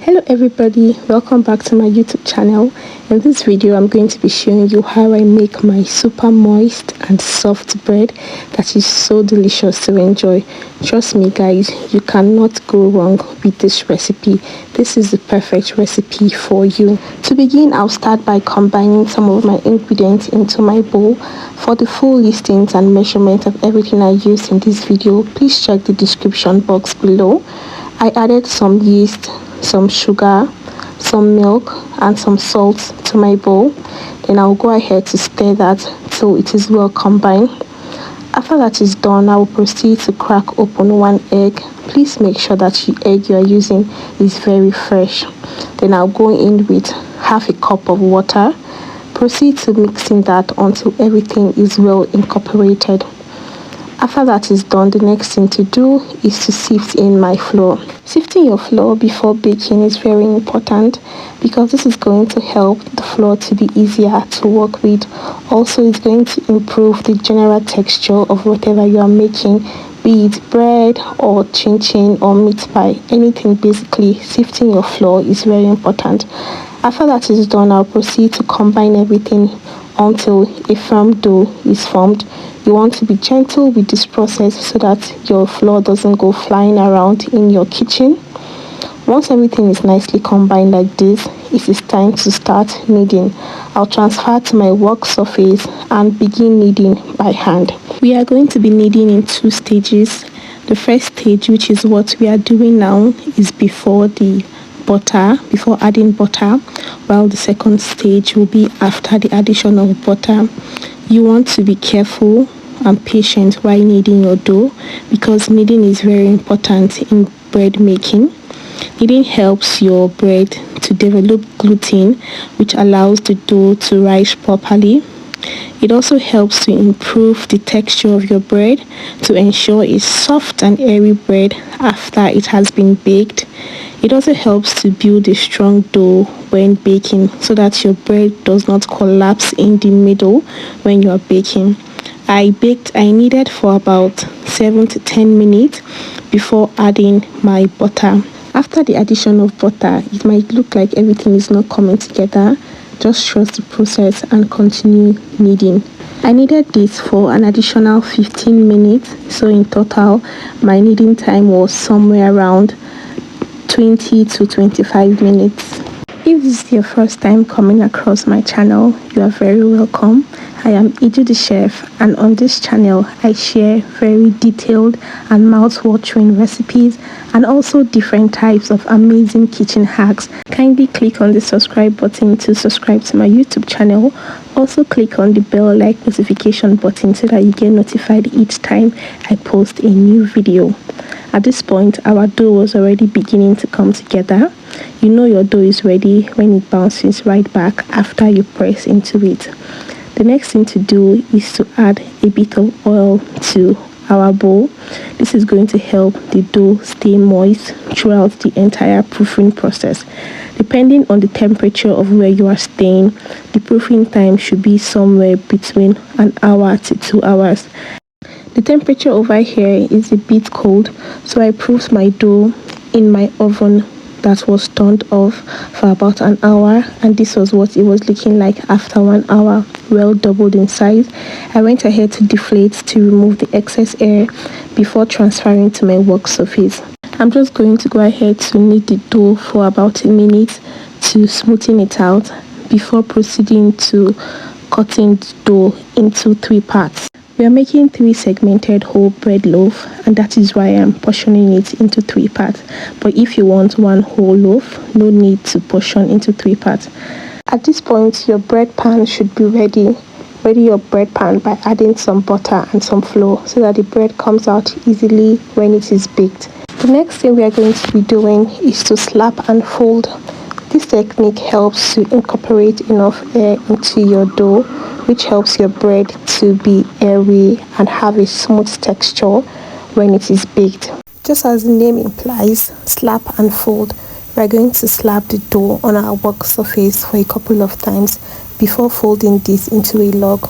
Hello everybody, welcome back to my YouTube channel. In this video I'm going to be showing you how I make my super moist and soft bread that is so delicious to enjoy. Trust me guys, you cannot go wrong with this recipe. This is the perfect recipe for you. To begin, I'll start by combining some of my ingredients into my bowl. For the full listings and measurement of everything I used in this video, please check the description box below. I added some yeast, some sugar, some milk and some salt to my bowl. Then I'll go ahead to stir that till it is well combined. After that is done, I will proceed to crack open one egg. Please make sure that the egg you are using is very fresh. Then I'll go in with half a cup of water. Proceed to mixing that until everything is well incorporated. After that is done, the next thing to do is to sift in my flour. Sifting your flour before baking is very important because this is going to help the flour to be easier to work with. Also, it's going to improve the general texture of whatever you are making, be it bread or chin chin or meat pie, anything basically. Sifting your flour is very important. After that is done, I'll proceed to combine everything until a firm dough is formed. You want to be gentle with this process so that your flour doesn't go flying around in your kitchen. Once everything is nicely combined like this, it is time to start kneading. I'll transfer to my work surface and begin kneading by hand. We are going to be kneading in two stages. The first stage, which is what we are doing now, is before adding butter, while the second stage will be after the addition of butter. You want to be careful and patient while kneading your dough because kneading is very important in bread making. Kneading helps your bread to develop gluten, which allows the dough to rise properly. It also helps to improve the texture of your bread to ensure a soft and airy bread after it has been baked. It also helps to build a strong dough when baking so that your bread does not collapse in the middle when you are baking. I kneaded for about 7 to 10 minutes before adding my butter. After the addition of butter, it might look like everything is not coming together. Just trust the process and continue kneading. I kneaded this for an additional 15 minutes, so in total my kneading time was somewhere around 20 to 25 minutes. If this is your first time coming across my channel, you are very welcome. I am Iju the Chef, and on this channel I share very detailed and mouth-watering recipes and also different types of amazing kitchen hacks. Kindly click on the subscribe button to subscribe to my YouTube channel. Also click on the bell-like notification button so that you get notified each time I post a new video. At this point, our dough was already beginning to come together. You know your dough is ready when it bounces right back after you press into it. The next thing to do is to add a bit of oil to our bowl. This is going to help the dough stay moist throughout the entire proofing process. Depending on the temperature of where you are staying, the proofing time should be somewhere between an hour to 2 hours. The temperature over here is a bit cold, so I proofed my dough in my oven that was turned off for about an hour, and this was what it was looking like after 1 hour, well doubled in size. I went ahead to deflate to remove the excess air before transferring to my work surface. I'm just going to go ahead to knead the dough for about a minute to smoothen it out before proceeding to cutting the dough into 3 parts. We are making 3 segmented whole bread loaf, and that is why I'm portioning it into 3 parts. But if you want 1 whole loaf, no need to portion into 3 parts. At this point, your bread pan should be ready. Ready your bread pan by adding some butter and some flour so that the bread comes out easily when it is baked. The next thing we are going to be doing is to slap and fold. This technique helps to incorporate enough air into your dough, which helps your bread to be airy and have a smooth texture when it is baked. Just as the name implies, slap and fold, we are going to slap the dough on our work surface for a couple of times before folding this into a log.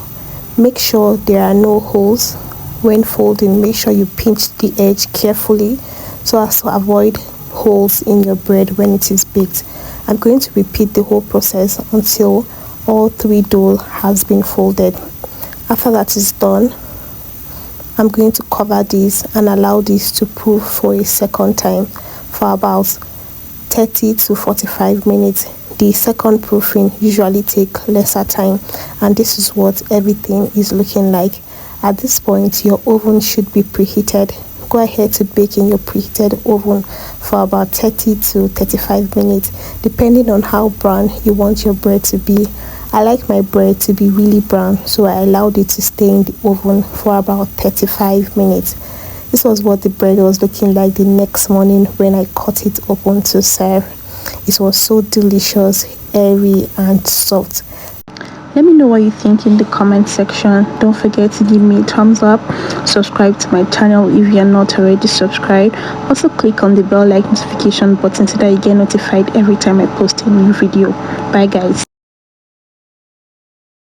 Make sure there are no holes. When folding, make sure you pinch the edge carefully so as to avoid holes in your bread when it is baked. I'm going to repeat the whole process until all 3 dough has been folded. After that is done, I'm going to cover this and allow this to proof for a second time for about 30 to 45 minutes. The second proofing usually take lesser time, and this is what everything is looking like. At this point, your oven should be preheated. Go ahead to bake in your preheated oven for about 30 to 35 minutes, depending on how brown you want your bread to be. I like my bread to be really brown, so I allowed it to stay in the oven for about 35 minutes. This was what the bread was looking like the next morning when I cut it open to serve. It was so delicious, airy and soft. Let me know what you think in the comment section. Don't forget to give me a thumbs up, subscribe to my channel if you are not already subscribed. Also click on the bell like notification button so that you get notified every time I post a new video. Bye guys.